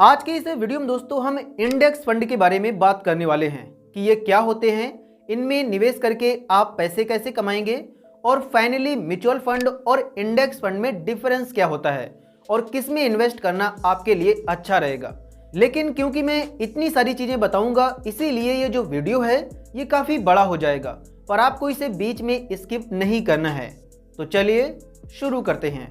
आज के इस वीडियो में दोस्तों हम इंडेक्स फंड के बारे में बात करने वाले हैं कि ये क्या होते हैं, इनमें निवेश करके आप पैसे कैसे कमाएंगे और फाइनली म्यूचुअल फंड और इंडेक्स फंड में डिफरेंस क्या होता है और किस में इन्वेस्ट करना आपके लिए अच्छा रहेगा। लेकिन क्योंकि मैं इतनी सारी चीज़ें बताऊंगा इसीलिए ये जो वीडियो है ये काफ़ी बड़ा हो जाएगा, पर आपको इसे बीच में स्किप नहीं करना है। तो चलिए शुरू करते हैं।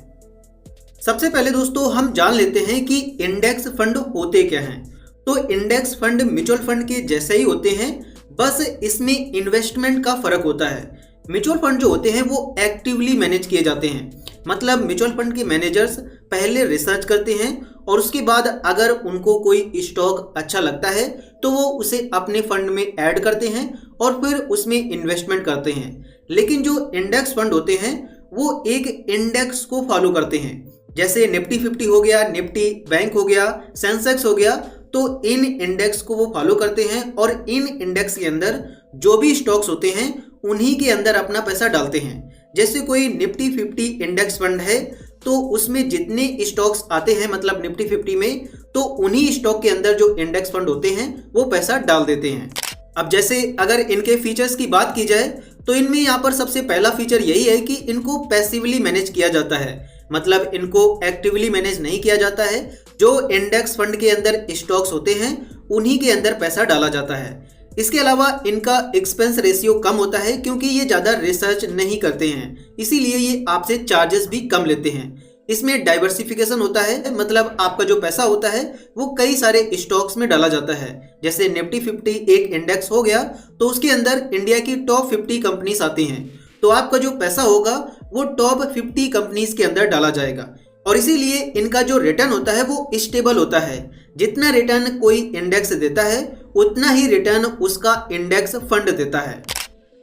सबसे पहले दोस्तों हम जान लेते हैं कि इंडेक्स फंड होते क्या हैं। तो इंडेक्स फंड म्यूचुअल फंड के जैसे ही होते हैं, बस इसमें इन्वेस्टमेंट का फर्क होता है। म्यूचुअल फंड जो होते हैं वो एक्टिवली मैनेज किए जाते हैं, मतलब म्यूचुअल फंड के मैनेजर्स पहले रिसर्च करते हैं और उसके बाद अगर उनको कोई स्टॉक अच्छा लगता है तो वो उसे अपने फंड में ऐड करते हैं और फिर उसमें इन्वेस्टमेंट करते हैं। लेकिन जो इंडेक्स फंड होते हैं वो एक इंडेक्स को फॉलो करते हैं, जैसे निफ्टी 50 हो गया, निफ्टी बैंक हो गया, सेंसेक्स हो गया। तो इन इंडेक्स को वो फॉलो करते हैं और इन इंडेक्स के अंदर जो भी स्टॉक्स होते हैं उन्हीं के अंदर अपना पैसा डालते हैं। जैसे कोई निफ्टी 50 इंडेक्स फंड है तो उसमें जितने स्टॉक्स आते हैं, मतलब निफ्टी 50 में, तो उन्हीं स्टॉक के अंदर जो इंडेक्स फंड होते हैं वो पैसा डाल देते हैं। अब जैसे अगर इनके फीचर्स की बात की जाए तो इनमें यहाँ पर सबसे पहला फीचर यही है कि इनको पैसिवली मैनेज किया जाता है, मतलब इनको एक्टिवली मैनेज नहीं किया जाता है। जो इंडेक्स फंड के अंदर स्टॉक्स होते हैं उन्हीं के अंदर पैसा डाला जाता है। इसके अलावा इनका एक्सपेंस रेशियो कम होता है क्योंकि ये ज़्यादा रिसर्च नहीं करते हैं, इसीलिए ये आपसे चार्जेस भी कम लेते हैं। इसमें डाइवर्सिफिकेशन होता है, मतलब आपका जो पैसा होता है वो कई सारे स्टॉक्स में डाला जाता है। जैसे निफ्टी 50 एक इंडेक्स हो गया तो उसके अंदर इंडिया की टॉप 50 कंपनीज आती हैं, तो आपका जो पैसा होगा वो टॉप 50 कंपनीज के अंदर डाला जाएगा। और इसीलिए इनका जो रिटर्न होता है वो स्टेबल होता है। जितना रिटर्न कोई इंडेक्स देता है उतना ही रिटर्न उसका इंडेक्स फंड देता है।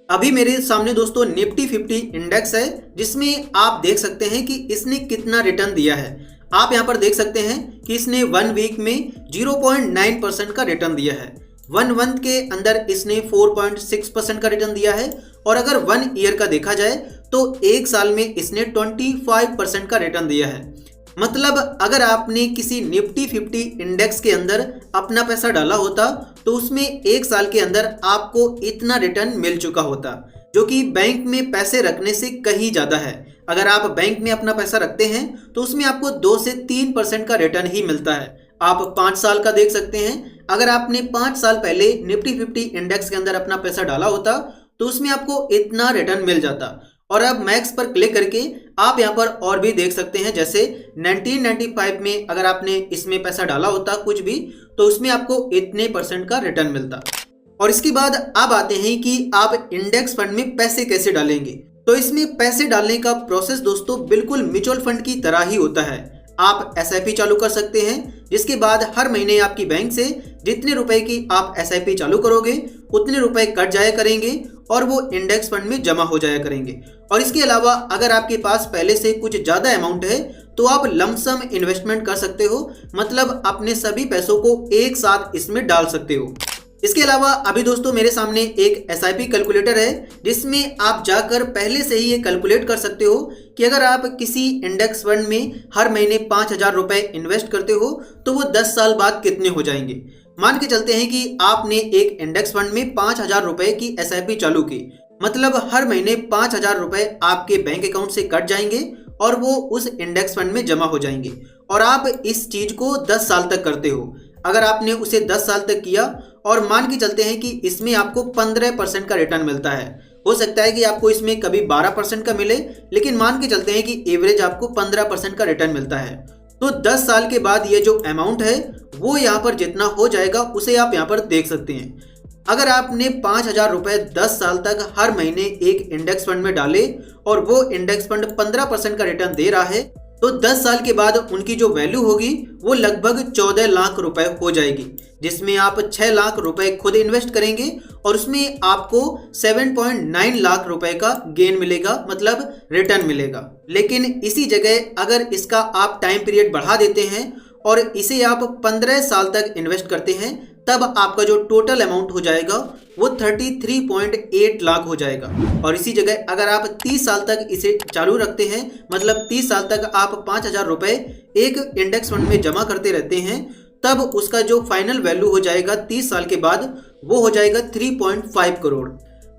अभी मेरे सामने दोस्तों निफ्टी 50 इंडेक्स है, जिसमें आप देख सकते हैं कि इसने कितना रिटर्न दिया है। आप यहाँ पर देख सकते हैं कि इसने 1 वीक में 0.9% का रिटर्न दिया है। 1 मंथ के अंदर इसने 4.6% का रिटर्न दिया है और अगर 1 ईयर का देखा जाए तो 1 साल में इसने 25% का रिटर्न दिया है। मतलब अगर आपने किसी निफ्टी 50 इंडेक्स के अंदर अपना पैसा डाला होता तो उसमें 1 साल के अंदर आपको इतना रिटर्न मिल चुका होता, जो कि बैंक में पैसे रखने से कहीं ज़्यादा है। अगर आप बैंक में अपना पैसा रखते हैं तो उसमें आपको 2 से 3% का रिटर्न ही मिलता है। आप 5 साल का देख सकते हैं, अगर आपने 5 साल पहले निफ्टी 50 इंडेक्स के अंदर अपना पैसा डाला होता तो उसमें आपको इतना रिटर्न मिल जाता। और अब मैक्स पर क्लिक करके आप यहाँ पर और भी देख सकते हैं, जैसे 1995 में अगर आपने इसमें पैसा डाला होता कुछ भी तो उसमें आपको इतने % का रिटर्न मिलता। और इसके बाद अब आते हैं कि आप इंडेक्स फंड में पैसे कैसे डालेंगे। तो इसमें पैसे डालने का प्रोसेस दोस्तों बिल्कुल म्यूचुअल फंड की तरह ही होता है। आप SIP चालू कर सकते हैं, जिसके बाद हर महीने आपकी बैंक से जितने रुपए की आप SIP चालू करोगे उतने रुपए कट जाया करेंगे और वो इंडेक्स फंड में जमा हो जाया करेंगे। और इसके अलावा अगर आपके पास पहले से कुछ ज़्यादा अमाउंट है तो आप लमसम इन्वेस्टमेंट कर सकते हो, मतलब अपने सभी पैसों को एक साथ इसमें डाल सकते हो। इसके अलावा अभी दोस्तों मेरे सामने एक SIP कैलकुलेटर है, जिसमें आप जाकर पहले से ही ये कैलकुलेट कर सकते हो कि अगर आप किसी इंडेक्स फंड में हर महीने 5,000 रुपए इन्वेस्ट करते हो तो वो 10 साल बाद कितने हो जाएंगे। मान के चलते हैं कि आपने एक इंडेक्स फंड में 5,000 रुपए की SIP चालू की, मतलब हर महीने 5,000 रुपए आपके बैंक अकाउंट से कट जाएंगे और वो उस इंडेक्स फंड में जमा हो जाएंगे। और आप इस चीज़ को 10 साल तक करते हो। अगर आपने उसे 10 साल तक किया और मान के चलते हैं कि इसमें आपको 15% का रिटर्न मिलता है, हो सकता है कि आपको इसमें कभी 12% का मिले, लेकिन मान के चलते हैं कि एवरेज आपको 15% का रिटर्न मिलता है। तो 10 साल के बाद ये जो अमाउंट है वो यहाँ पर जितना हो जाएगा उसे आप यहाँ पर देख सकते हैं। अगर आपने 5,000 रुपए 10 साल तक हर महीने एक इंडेक्स फंड में डाले और वो इंडेक्स फंड 15% का रिटर्न दे रहा है तो 10 साल के बाद उनकी जो वैल्यू होगी वो लगभग 14 लाख रुपए हो जाएगी, जिसमें आप 6 लाख रुपए खुद इन्वेस्ट करेंगे और उसमें आपको 7.9 लाख रुपए का गेन मिलेगा, मतलब रिटर्न मिलेगा। लेकिन इसी जगह अगर इसका आप टाइम पीरियड बढ़ा देते हैं और इसे आप 15 साल तक इन्वेस्ट करते हैं तब आपका जो टोटल अमाउंट हो जाएगा वो 33.8 लाख हो जाएगा। और इसी जगह अगर आप 30 साल तक इसे चालू रखते हैं, मतलब 30 साल तक आप 5,000 रुपए एक इंडेक्स फंड में जमा करते रहते हैं, तब उसका जो फाइनल वैल्यू हो जाएगा 30 साल के बाद वो हो जाएगा 3.5 करोड़।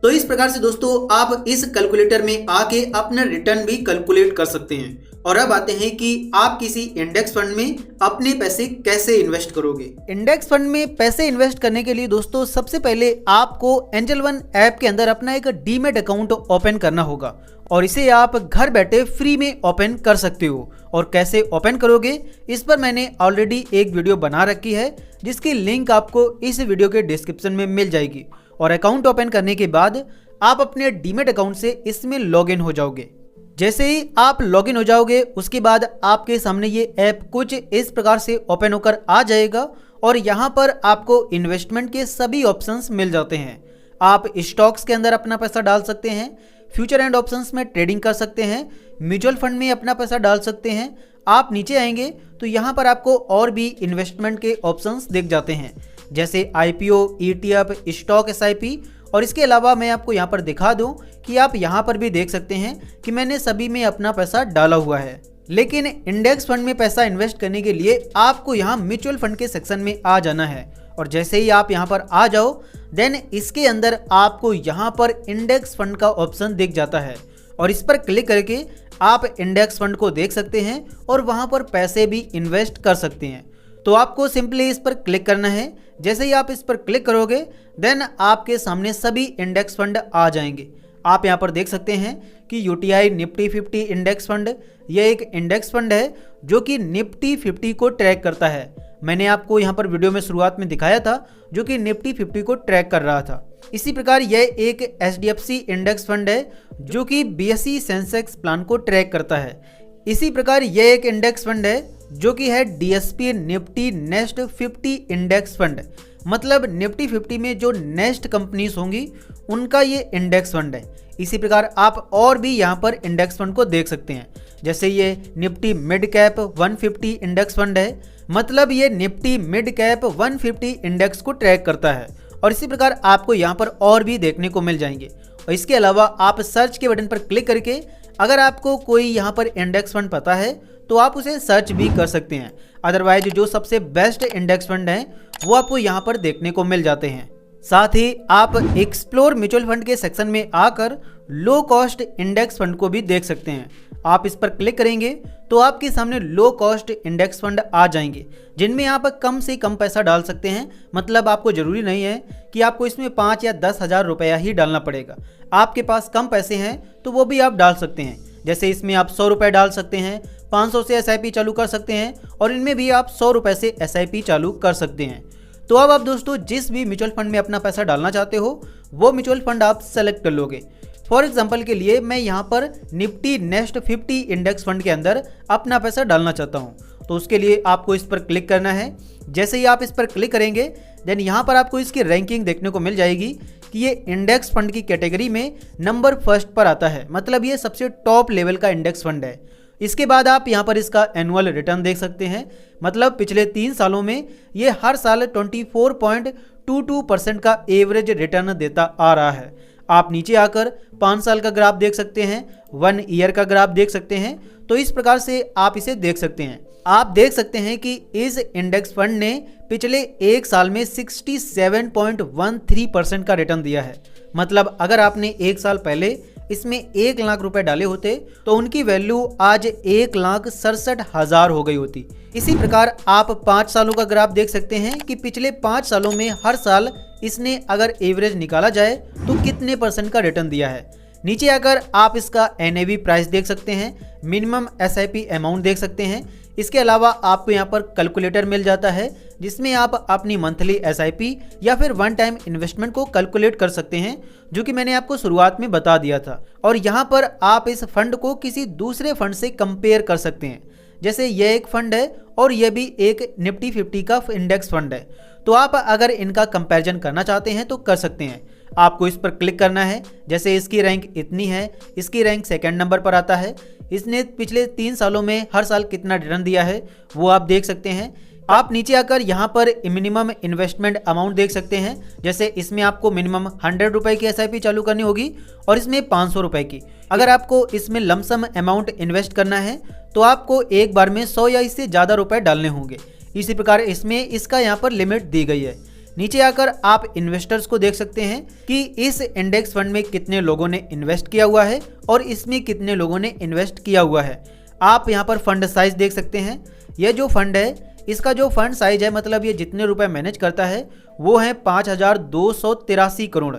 तो इस प्रकार से दोस्तों आप इस कैलकुलेटर में आके अपना रिटर्न भी कैलकुलेट कर सकते हैं। और अब आते हैं कि आप किसी इंडेक्स फंड में अपने पैसे कैसे इन्वेस्ट करोगे। इंडेक्स फंड में पैसे इन्वेस्ट करने के लिए दोस्तों सबसे पहले आपको एंजल वन ऐप के अंदर अपना एक डीमैट अकाउंट ओपन करना होगा और इसे आप घर बैठे फ्री में ओपन कर सकते हो। और कैसे ओपन करोगे इस पर मैंने ऑलरेडी एक वीडियो बना रखी है जिसकी लिंक आपको इस वीडियो के डिस्क्रिप्शन में मिल जाएगी। और अकाउंट ओपन करने के बाद आप अपने डीमैट अकाउंट से इसमें लॉगिन हो जाओगे। जैसे ही आप लॉगिन हो जाओगे उसके बाद आपके सामने ये ऐप कुछ इस प्रकार से ओपन होकर आ जाएगा और यहाँ पर आपको इन्वेस्टमेंट के सभी ऑप्शंस मिल जाते हैं। आप स्टॉक्स के अंदर अपना पैसा डाल सकते हैं, फ्यूचर एंड ऑप्शंस में ट्रेडिंग कर सकते हैं, म्यूचुअल फंड में अपना पैसा डाल सकते हैं। आप नीचे आएंगे तो यहाँ पर आपको और भी इन्वेस्टमेंट के ऑप्शंस दिख जाते हैं जैसे IPO, ETF, स्टॉक SIP। और इसके अलावा मैं आपको यहाँ पर दिखा दूं कि आप यहाँ पर भी देख सकते हैं कि मैंने सभी में अपना पैसा डाला हुआ है। लेकिन इंडेक्स फंड में पैसा इन्वेस्ट करने के लिए आपको यहाँ म्यूचुअल फंड के सेक्शन में आ जाना है। और जैसे ही आप यहाँ पर आ जाओ देन इसके अंदर आपको यहाँ पर इंडेक्स फंड का ऑप्शन दिख जाता है और इस पर क्लिक करके आप इंडेक्स फंड को देख सकते हैं और वहाँ पर पैसे भी इन्वेस्ट कर सकते हैं। तो आपको सिंपली इस पर क्लिक करना है। जैसे ही आप इस पर क्लिक करोगे देन आपके सामने सभी इंडेक्स फंड आ जाएंगे। आप यहाँ पर देख सकते हैं कि UTI निफ्टी 50 इंडेक्स फंड, यह एक इंडेक्स फंड है जो कि निफ्टी 50 को ट्रैक करता है। मैंने आपको यहाँ पर वीडियो में शुरुआत में दिखाया था जो कि निफ्टी 50 को ट्रैक कर रहा था। इसी प्रकार यह एक HDFC इंडेक्स फंड है जो कि BSE सेंसेक्स प्लान को ट्रैक करता है। इसी प्रकार यह एक इंडेक्स फंड है जो कि है DSP Nifty next 50 index fund, मतलब निफ्टी 50 में जो नेक्स्ट कंपनीज होंगी उनका ये इंडेक्स फंड है। इसी प्रकार आप और भी यहाँ पर इंडेक्स फंड को देख सकते हैं जैसे ये Nifty mid cap 150 index fund है, मतलब ये निफ्टी मिड कैप 150 इंडेक्स को ट्रैक करता है। और इसी प्रकार आपको यहाँ पर और भी देखने को मिल जाएंगे। और इसके अलावा आप सर्च के बटन पर क्लिक करके अगर आपको कोई यहाँ पर इंडेक्स फंड पता है तो आप उसे सर्च भी कर सकते हैं। अदरवाइज जो सबसे बेस्ट इंडेक्स फंड हैं वो आपको यहाँ पर देखने को मिल जाते हैं। साथ ही आप एक्सप्लोर म्यूचुअल फंड के सेक्शन में आकर लो कॉस्ट इंडेक्स फंड को भी देख सकते हैं। आप इस पर क्लिक करेंगे तो आपके सामने लो कॉस्ट इंडेक्स फंड आ जाएंगे जिनमें आप कम से कम पैसा डाल सकते हैं। मतलब आपको ज़रूरी नहीं है कि आपको इसमें 5 या 10 हज़ार रुपया ही डालना पड़ेगा। आपके पास कम पैसे हैं तो वो भी आप डाल सकते हैं। जैसे इसमें आप 100 रुपये डाल सकते हैं, 500 से SIP चालू कर सकते हैं और इनमें भी आप 100 रुपये से SIP चालू कर सकते हैं। तो अब आप दोस्तों जिस भी म्यूचुअल फंड में अपना पैसा डालना चाहते हो वो म्यूचुअल फंड आप सेलेक्ट कर लोगे। फॉर एग्जांपल के लिए मैं यहाँ पर निफ्टी नेक्स्ट 50 इंडेक्स फंड के अंदर अपना पैसा डालना चाहता हूँ। तो उसके लिए आपको इस पर क्लिक करना है। जैसे ही आप इस पर क्लिक करेंगे देन यहाँ पर आपको इसकी रैंकिंग देखने को मिल जाएगी कि ये इंडेक्स फंड की कैटेगरी में नंबर फर्स्ट पर आता है, मतलब ये सबसे टॉप लेवल का इंडेक्स फंड है। इसके बाद आप यहाँ पर इसका एनुअल रिटर्न देख सकते हैं, मतलब पिछले 3 सालों में ये हर साल 24.22% का एवरेज रिटर्न देता आ रहा है। आप नीचे आकर 5 साल का ग्राफ देख सकते हैं, 1 ईयर का ग्राफ देख सकते हैं। तो इस प्रकार से आप इसे देख सकते हैं। आप देख सकते हैं कि इस इंडेक्स फंड ने पिछले 1 साल में 67.13% का रिटर्न दिया है। मतलब अगर आपने 1 साल पहले इसमें 1 लाख रुपए डाले होते तो उनकी वैल्यू आज 1,67,000 हो गई होती। इसी प्रकार आप 5 सालों का ग्राफ देख सकते हैं कि पिछले 5 सालों में हर साल इसने अगर एवरेज निकाला जाए तो कितने % का रिटर्न दिया है। नीचे आकर आप इसका NAV प्राइस देख सकते हैं, मिनिमम SIP अमाउंट देख सकते हैं। इसके अलावा आपको यहाँ पर कैलकुलेटर मिल जाता है जिसमें आप अपनी मंथली SIP या फिर वन टाइम इन्वेस्टमेंट को कैलकुलेट कर सकते हैं, जो कि मैंने आपको शुरुआत में बता दिया था। और यहाँ पर आप इस फंड को किसी दूसरे फंड से कंपेयर कर सकते हैं। जैसे यह एक फंड है और यह भी एक निफ्टी 50 का इंडेक्स फंड है, तो आप अगर इनका कंपैरिजन करना चाहते हैं तो कर सकते हैं। आपको इस पर क्लिक करना है। जैसे इसकी रैंक इतनी है, इसकी रैंक 2nd नंबर पर आता है। इसने पिछले 3 सालों में हर साल कितना रिटर्न दिया है वो आप देख सकते हैं। आप नीचे आकर यहाँ पर मिनिमम इन्वेस्टमेंट अमाउंट देख सकते हैं। जैसे इसमें आपको मिनिमम 100 रुपये की SIP चालू करनी होगी और इसमें 500 रुपये की। अगर आपको इसमें लमसम अमाउंट इन्वेस्ट करना है तो आपको एक बार में 100 या इससे ज़्यादा रुपए डालने होंगे। इसी प्रकार इसमें इसका यहाँ पर लिमिट दी गई है। नीचे आकर आप इन्वेस्टर्स को देख सकते हैं कि इस इंडेक्स फंड में कितने लोगों ने इन्वेस्ट किया हुआ है और इसमें कितने लोगों ने इन्वेस्ट किया हुआ है। आप यहाँ पर फंड साइज देख सकते हैं। यह जो फंड है, इसका जो फंड साइज है, मतलब ये जितने रुपए मैनेज करता है वो है 5,283 करोड़।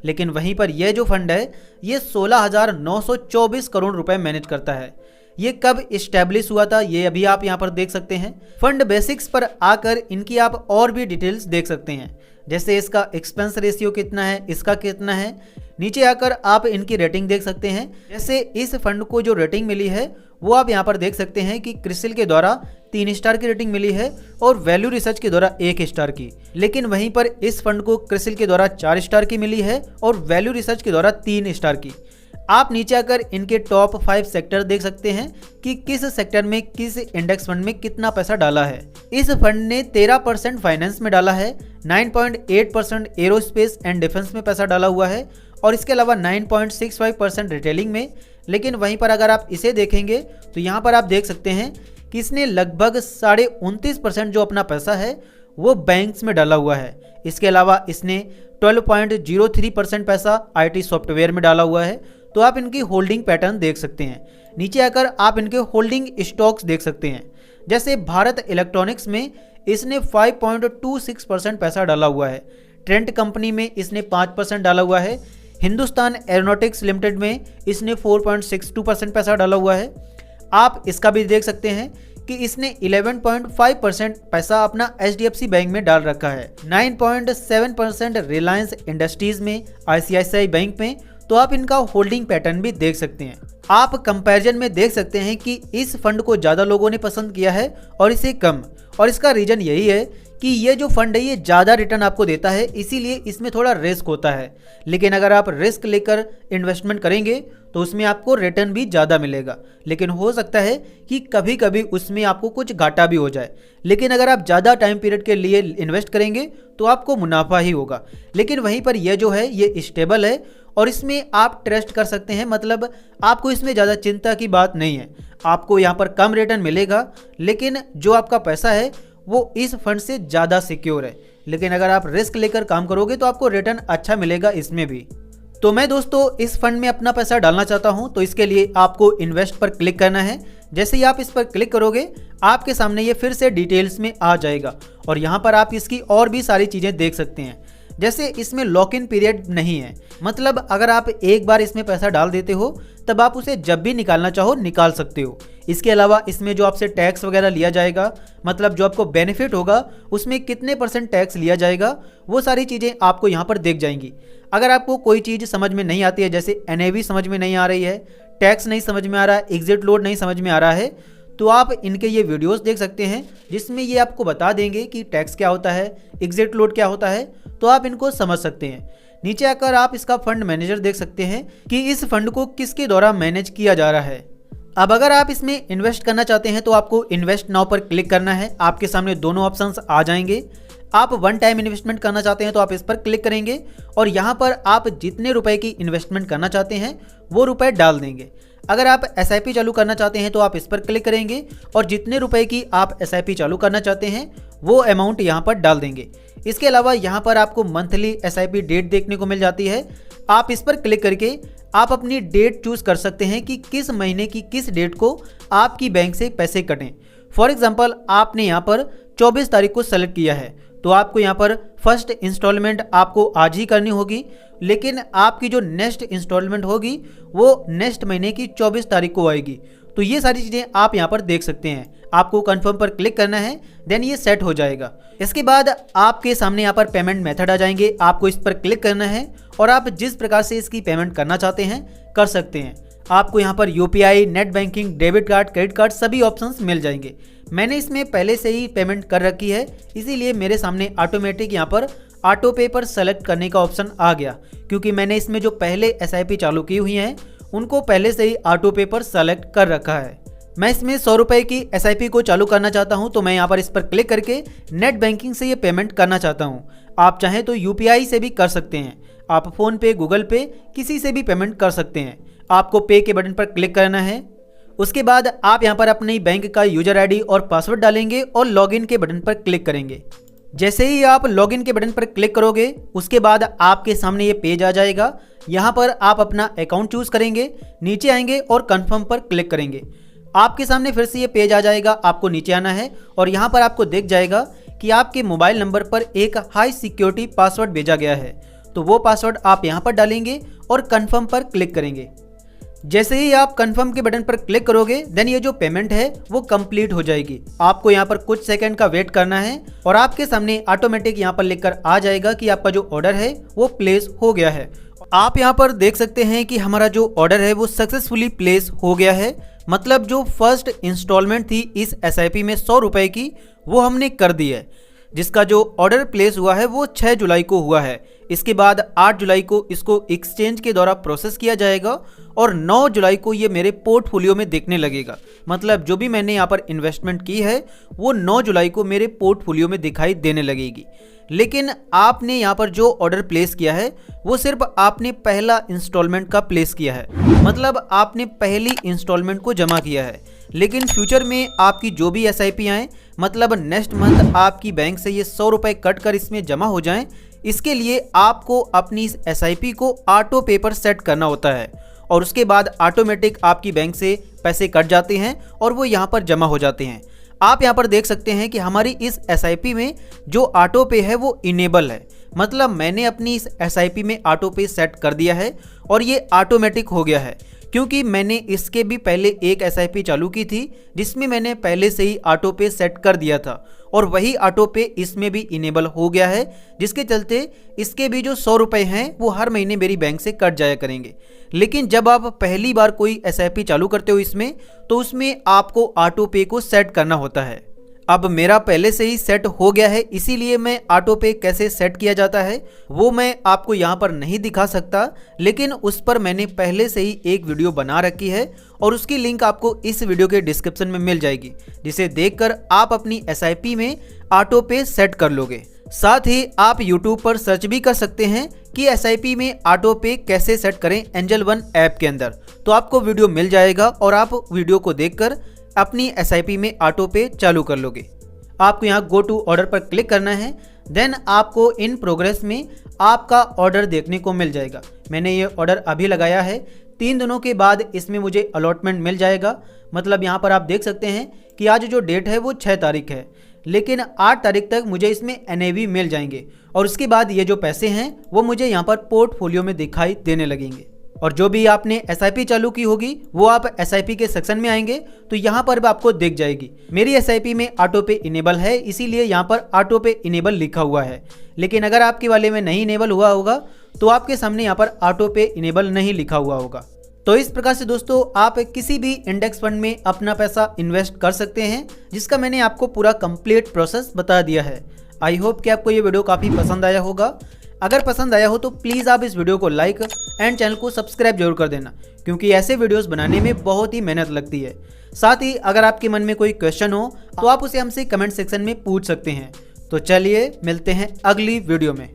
लेकिन वहीं पर यह जो फंड है ये 16,924 करोड़ रुपए मैनेज करता है। ये कब इस्टेब्लिश हुआ था ये अभी आप यहाँ पर देख सकते हैं। फंड बेसिक्स पर आकर इनकी आप और भी डिटेल्स देख सकते हैं, जैसे इसका एक्सपेंस रेशियो कितना है, इसका कितना है। नीचे आकर आप इनकी रेटिंग देख सकते हैं। जैसे इस फंड को जो रेटिंग मिली है वो आप यहाँ पर देख सकते हैं कि क्रिसिल के द्वारा 3 स्टार की रेटिंग मिली है और वैल्यू रिसर्च के द्वारा 1 स्टार की। लेकिन वहीं पर इस फंड को क्रिसिल के द्वारा 4 स्टार की मिली है और वैल्यू रिसर्च के द्वारा 3 स्टार की। आप नीचे आकर इनके टॉप 5 सेक्टर देख सकते हैं कि किस सेक्टर में किस इंडेक्स फंड में कितना पैसा डाला है। इस फंड ने 13% फाइनेंस में डाला है, 9.8% एरोस्पेस एंड डिफेंस में पैसा डाला हुआ है और इसके अलावा 9.65% रिटेलिंग में। लेकिन वहीं पर अगर आप इसे देखेंगे तो यहाँ पर आप देख सकते हैं कि इसने लगभग 29.5% जो अपना पैसा है वो बैंक्स में डाला हुआ है। इसके अलावा इसने 12.03% पैसा IT सॉफ्टवेयर में डाला हुआ है। तो आप इनकी होल्डिंग पैटर्न देख सकते हैं। नीचे आकर आप इनके होल्डिंग स्टॉक्स देख सकते हैं। जैसे भारत इलेक्ट्रॉनिक्स में इसने 5.26% पैसा डाला हुआ है, ट्रेंट कंपनी में इसने 5% डाला हुआ है, हिंदुस्तान एरोनॉटिक्स लिमिटेड में इसने 4.62% पैसा डाला हुआ है। आप इसका भी देख सकते हैं कि इसने 11.5% पैसा अपना HDFC बैंक में डाल रखा है, 9.7% रिलायंस इंडस्ट्रीज में, ICICI बैंक में। तो आप इनका होल्डिंग पैटर्न भी देख सकते हैं। आप कंपैरिजन में देख सकते हैं कि इस फंड को ज़्यादा लोगों ने पसंद किया है और इसे कम, और इसका रीज़न यही है कि ये जो फंड है ये ज़्यादा रिटर्न आपको देता है, इसीलिए इसमें थोड़ा रिस्क होता है। लेकिन अगर आप रिस्क लेकर इन्वेस्टमेंट करेंगे तो उसमें आपको रिटर्न भी ज़्यादा मिलेगा, लेकिन हो सकता है कि कभी कभी उसमें आपको कुछ घाटा भी हो जाए। लेकिन अगर आप ज़्यादा टाइम पीरियड के लिए इन्वेस्ट करेंगे तो आपको मुनाफा ही होगा। लेकिन वहीं पर यह जो है ये स्टेबल है और इसमें आप ट्रस्ट कर सकते हैं, मतलब आपको इसमें ज़्यादा चिंता की बात नहीं है। आपको यहाँ पर कम रिटर्न मिलेगा, लेकिन जो आपका पैसा है वो इस फंड से ज़्यादा सिक्योर है। लेकिन अगर आप रिस्क लेकर काम करोगे तो आपको रिटर्न अच्छा मिलेगा इसमें भी। तो मैं दोस्तों इस फंड में अपना पैसा डालना चाहता हूं, तो इसके लिए आपको इन्वेस्ट पर क्लिक करना है। जैसे ही आप इस पर क्लिक करोगे आपके सामने ये फिर से डिटेल्स में आ जाएगा और यहाँ पर आप इसकी और भी सारी चीज़ें देख सकते हैं। जैसे इसमें लॉक इन पीरियड नहीं है, मतलब अगर आप एक बार इसमें पैसा डाल देते हो तब आप उसे जब भी निकालना चाहो निकाल सकते हो। इसके अलावा इसमें जो आपसे टैक्स वगैरह लिया जाएगा, मतलब जो आपको बेनिफिट होगा उसमें कितने % टैक्स लिया जाएगा, वो सारी चीज़ें आपको यहाँ पर देख जाएंगी। अगर आपको कोई चीज़ समझ में नहीं आती है, जैसे NAV समझ में नहीं आ रही है, टैक्स नहीं समझ में आ रहा है, एग्जिट लोड नहीं समझ में आ रहा है, तो आप इनके ये वीडियोस देख सकते हैं जिसमें ये आपको बता देंगे कि टैक्स क्या होता है, एग्जिट लोड क्या होता है, तो आप इनको समझ सकते हैं। नीचे आकर आप इसका फंड मैनेजर देख सकते हैं कि इस फंड को किसके द्वारा मैनेज किया जा रहा है। अब अगर आप इसमें इन्वेस्ट करना चाहते हैं तो आपको इन्वेस्ट नाउ पर क्लिक करना है। आपके सामने दोनों ऑप्शंस आ जाएंगे। आप वन टाइम इन्वेस्टमेंट करना चाहते हैं तो आप इस पर क्लिक करेंगे और यहाँ पर आप जितने रुपए की इन्वेस्टमेंट करना चाहते हैं वो रुपए डाल देंगे। अगर आप SIP चालू करना चाहते हैं तो आप इस पर क्लिक करेंगे और जितने रुपए की आप SIP चालू करना चाहते हैं वो अमाउंट यहाँ पर डाल देंगे। इसके अलावा यहाँ पर आपको मंथली SIP डेट देखने को मिल जाती है। आप इस पर क्लिक करके आप अपनी डेट चूज कर सकते हैं कि किस महीने की किस डेट को आपकी बैंक से पैसे कटें। फॉर एग्जांपल आपने यहाँ पर 24 तारीख को सेलेक्ट किया है तो आपको यहाँ पर फर्स्ट इंस्टॉलमेंट आपको आज ही करनी होगी, लेकिन आपकी जो नेक्स्ट इंस्टॉलमेंट होगी वो नेक्स्ट महीने की 24 तारीख को आएगी। तो ये सारी चीज़ें आप यहाँ पर देख सकते हैं। आपको कंफर्म पर क्लिक करना है, देन ये सेट हो जाएगा। इसके बाद आपके सामने यहाँ पर पेमेंट मेथड आ जाएंगे। आपको इस पर क्लिक करना है और आप जिस प्रकार से इसकी पेमेंट करना चाहते हैं कर सकते हैं। आपको यहाँ पर UPI, net banking, debit card, credit card सभी ऑप्शंस मिल जाएंगे। मैंने इसमें पहले से ही पेमेंट कर रखी है, इसीलिए मेरे सामने ऑटोमेटिक यहाँ पर ऑटो पे पर सेलेक्ट करने का ऑप्शन आ गया, क्योंकि मैंने इसमें जो पहले SIP चालू की हुई हैं उनको पहले से ही ऑटो पे पर सेलेक्ट कर रखा है। मैं इसमें 100 रुपये की SIP को चालू करना चाहता हूं, तो मैं यहां पर इस पर क्लिक करके नेट बैंकिंग से ये पेमेंट करना चाहता हूं। आप चाहें तो UPI से भी कर सकते हैं, आप फ़ोन पे, गूगल पे किसी से भी पेमेंट कर सकते हैं। आपको पे के बटन पर क्लिक करना है उसके बाद आप यहाँ पर अपनी बैंक का यूजर आईडी और पासवर्ड डालेंगे और लॉगिन के बटन पर क्लिक करेंगे। जैसे ही आप लॉगिन के बटन पर क्लिक करोगे उसके बाद आपके सामने ये पेज आ जाएगा। यहाँ पर आप अपना अकाउंट चूज करेंगे, नीचे आएंगे और कंफर्म पर क्लिक करेंगे। आपके सामने फिर से ये पेज आ जाएगा, आपको नीचे आना है और यहाँ पर आपको दिख जाएगा कि आपके मोबाइल नंबर पर एक हाई सिक्योरिटी पासवर्ड भेजा गया है। तो वो पासवर्ड आप यहाँ पर डालेंगे और कंफर्म पर क्लिक करेंगे। जैसे ही आप कंफर्म के बटन पर क्लिक करोगे देन ये जो पेमेंट है वो कंप्लीट हो जाएगी। आपको यहाँ पर कुछ सेकंड का वेट करना है और आपके सामने ऑटोमेटिक यहाँ पर लिखकर आ जाएगा कि आपका जो ऑर्डर है वो प्लेस हो गया है। आप यहाँ पर देख सकते हैं कि हमारा जो ऑर्डर है वो सक्सेसफुली प्लेस हो गया है। मतलब जो फर्स्ट इंस्टॉलमेंट थी इस SIP में 100 रुपए की वो हमने कर दी है। जिसका जो ऑर्डर प्लेस हुआ है वो 6 जुलाई को हुआ है। इसके बाद 8 जुलाई को इसको एक्सचेंज के द्वारा प्रोसेस किया जाएगा और 9 जुलाई को ये मेरे पोर्टफोलियो में दिखने लगेगा। मतलब जो भी मैंने यहाँ पर इन्वेस्टमेंट की है वो 9 जुलाई को मेरे पोर्टफोलियो में दिखाई देने लगेगी। लेकिन आपने यहाँ पर जो ऑर्डर प्लेस किया है वो सिर्फ आपने पहला इंस्टॉलमेंट का प्लेस किया है, मतलब आपने पहली इंस्टॉलमेंट को जमा किया है। लेकिन फ्यूचर में आपकी जो भी SIP आए, मतलब नेक्स्ट मंथ आपकी बैंक से ये 100 रुपये कट कर इसमें जमा हो जाएं, इसके लिए आपको अपनी इस SIP को ऑटो पे पर सेट करना होता है और उसके बाद ऑटोमेटिक आपकी बैंक से पैसे कट जाते हैं और वो यहाँ पर जमा हो जाते हैं। आप यहाँ पर देख सकते हैं कि हमारी इस SIP में जो ऑटो पे है वो इनेबल है। मतलब मैंने अपनी इस SIP में ऑटो पे सेट कर दिया है और ये ऑटोमेटिक हो गया है, क्योंकि मैंने इसके भी पहले एक SIP चालू की थी जिसमें मैंने पहले से ही ऑटो पे सेट कर दिया था और वही ऑटो पे इसमें भी इनेबल हो गया है, जिसके चलते इसके भी जो 100 रुपये हैं वो हर महीने मेरी बैंक से कट जाया करेंगे। लेकिन जब आप पहली बार कोई SIP चालू करते हो इसमें, तो उसमें आपको ऑटो पे को सेट करना होता है। अब मेरा पहले से ही सेट हो गया है, इसीलिए मैं ऑटो पे कैसे सेट किया जाता है वो मैं आपको यहाँ पर नहीं दिखा सकता, लेकिन उस पर मैंने पहले से ही एक वीडियो बना रखी है और उसकी लिंक आपको इस वीडियो के डिस्क्रिप्शन में मिल जाएगी, जिसे देखकर आप अपनी SIP में ऑटो पे सेट कर लोगे। साथ ही आप YouTube पर सर्च भी कर सकते हैं कि SIP में ऑटो पे कैसे सेट करें एंजल वन ऐप के अंदर, तो आपको वीडियो मिल जाएगा और आप वीडियो को देखकर अपनी SIP में ऑटो पे चालू कर लोगे। आपको यहाँ गो टू ऑर्डर पर क्लिक करना है, देन आपको इन प्रोग्रेस में आपका ऑर्डर देखने को मिल जाएगा। मैंने ये ऑर्डर अभी लगाया है, 3 दिनों के बाद इसमें मुझे अलॉटमेंट मिल जाएगा। मतलब यहाँ पर आप देख सकते हैं कि आज जो डेट है वो 6 तारीख है, लेकिन 8 तारीख तक मुझे इसमें NAV मिल जाएंगे और उसके बाद ये जो पैसे हैं वो मुझे यहाँ पर पोर्टफोलियो में दिखाई देने लगेंगे। और जो भी आपने SIP चालू की होगी वो आप SIP के सेक्शन में आएंगे तो यहाँ पर भी आपको दिख जाएगी। मेरी SIP में ऑटो पे इनेबल है, इसीलिए यहाँ पर ऑटो पे इनेबल लिखा हुआ है। लेकिन अगर आपके वाले में नहीं इनेबल हुआ होगा तो आपके सामने यहाँ पर ऑटो पे इनेबल नहीं लिखा हुआ होगा। तो इस प्रकार से दोस्तों आप किसी भी इंडेक्स फंड में अपना पैसा इन्वेस्ट कर सकते हैं, जिसका मैंने आपको पूरा कंप्लीट प्रोसेस बता दिया है। आई होप कि आपको ये वीडियो काफ़ी पसंद आया होगा। अगर पसंद आया हो तो प्लीज़ आप इस वीडियो को लाइक एंड चैनल को सब्सक्राइब जरूर कर देना, क्योंकि ऐसे वीडियोस बनाने में बहुत ही मेहनत लगती है। साथ ही अगर आपके मन में कोई क्वेश्चन हो तो आप उसे हमसे कमेंट सेक्शन में पूछ सकते हैं। तो चलिए मिलते हैं अगली वीडियो में।